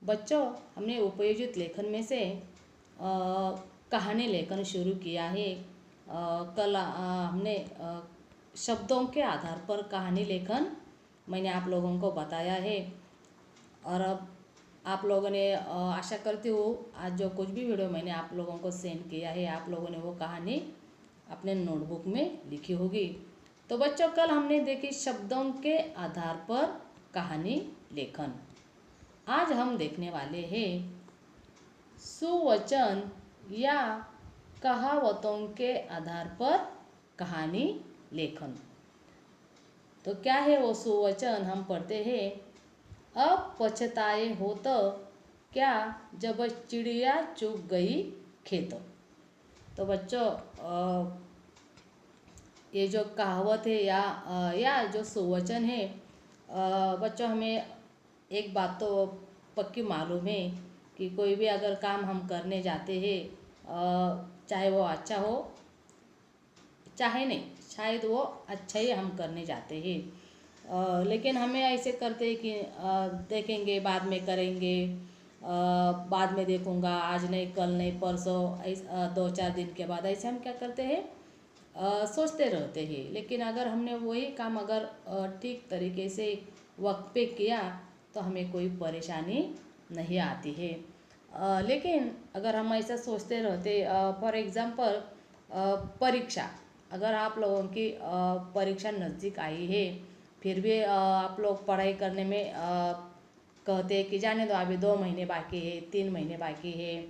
बच्चों, हमने उपयोजित लेखन में से कहानी लेखन शुरू किया है। कल हमने शब्दों के आधार पर कहानी लेखन मैंने आप लोगों को बताया है। और अब आप लोगों ने आशा करती हूँ आज जो कुछ भी वीडियो मैंने आप लोगों को सेंड किया है, आप लोगों ने वो कहानी अपने नोटबुक में लिखी होगी। तो बच्चों, कल हमने देखी शब्दों के आधार पर कहानी लेखन। आज हम देखने वाले हैं सुवचन या कहावतों के आधार पर कहानी लेखन। तो क्या है वो सुवचन? हम पढ़ते हैं, अब पछताए हो तो क्या, जब चिड़िया चुग गई खेत। तो बच्चों, ये जो कहावत है या जो सुवचन है, बच्चों हमें एक बात तो पक्की मालूम है कि कोई भी अगर काम हम करने जाते हैं, चाहे वो अच्छा हो चाहे नहीं, शायद वो अच्छा ही हम करने जाते हैं, लेकिन हमें ऐसे करते हैं कि देखेंगे, बाद में करेंगे, बाद में देखूंगा, आज नहीं कल नहीं परसों, 2-4 दिन के बाद, ऐसे हम क्या करते हैं, सोचते रहते हैं। लेकिन अगर हमने वही काम अगर ठीक तरीके से वक्त पे किया तो हमें कोई परेशानी नहीं आती है। लेकिन अगर हम ऐसा सोचते रहते, फॉर एग्ज़ाम्पल परीक्षा, अगर आप लोगों की परीक्षा नज़दीक आई है, फिर भी आप लोग पढ़ाई करने में कहते हैं कि जाने दो, अभी 2 महीने बाकी है, 3 महीने बाकी है,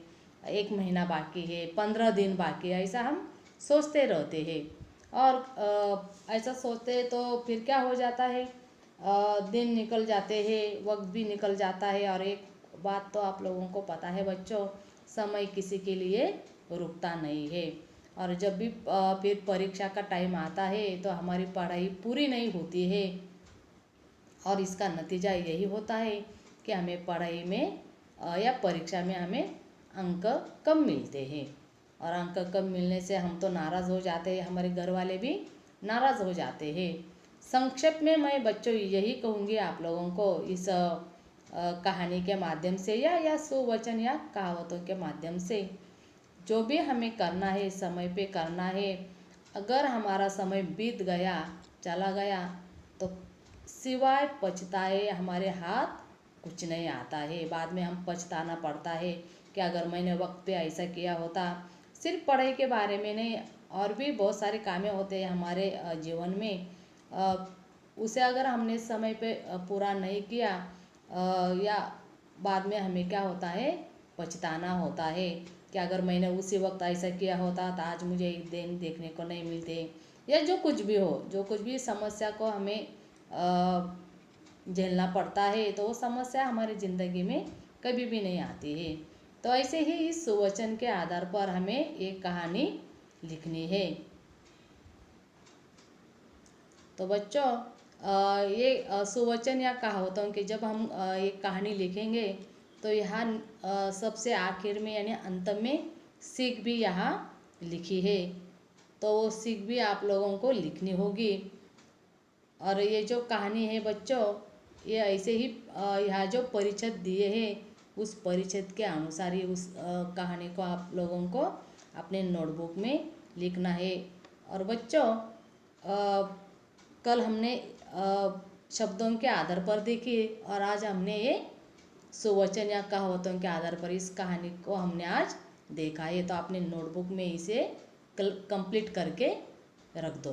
1 महीना बाकी है, 15 दिन बाकी है, ऐसा हम सोचते रहते हैं। और ऐसा सोचते तो फिर क्या हो जाता है, दिन निकल जाते हैं, वक्त भी निकल जाता है। और एक बात तो आप लोगों को पता है बच्चों, समय किसी के लिए रुकता नहीं है। और जब भी फिर परीक्षा का टाइम आता है तो हमारी पढ़ाई पूरी नहीं होती है, और इसका नतीजा यही होता है कि हमें पढ़ाई में या परीक्षा में हमें अंक कम मिलते हैं। और अंक कम मिलने से हम तो नाराज़ हो जाते हैं, हमारे घर वाले भी नाराज़ हो जाते हैं। संक्षेप में मैं बच्चों यही कहूँगी आप लोगों को, इस कहानी के माध्यम से या सुवचन या कहावतों के माध्यम से, जो भी हमें करना है समय पे करना है। अगर हमारा समय बीत गया, चला गया, तो सिवाय पछताए हमारे हाथ कुछ नहीं आता है। बाद में हम पछताना पड़ता है कि अगर मैंने वक्त पे ऐसा किया होता। सिर्फ पढ़ाई के बारे में नहीं, और भी बहुत सारे कामें होते हैं हमारे जीवन में, उसे अगर हमने समय पे पूरा नहीं किया, या बाद में हमें क्या होता है, पछताना होता है कि अगर मैंने उसी वक्त ऐसा किया होता तो आज मुझे एक दिन देखने को नहीं मिलते, या जो कुछ भी हो, जो कुछ भी समस्या को हमें झेलना पड़ता है, तो वो समस्या हमारी ज़िंदगी में कभी भी नहीं आती है। तो ऐसे ही इस सुवचन के आधार पर हमें एक कहानी लिखनी है। तो बच्चों, ये सुवचन या कहावतों की जब हम एक कहानी लिखेंगे तो यहाँ सबसे आखिर में यानी अंत में सीख भी यहाँ लिखी है, तो वो सीख भी आप लोगों को लिखनी होगी। और ये जो कहानी है बच्चों, ये ऐसे ही यहाँ जो परिच्छेद दिए हैं, उस परिच्छेद के अनुसार ही उस कहानी को आप लोगों को अपने नोटबुक में लिखना है। और बच्चों, कल हमने शब्दों के आधार पर देखी, और आज हमने ये सुवचन या कहावतों के आधार पर इस कहानी को हमने आज देखा है। तो अपने नोटबुक में इसे कंप्लीट करके रख दो।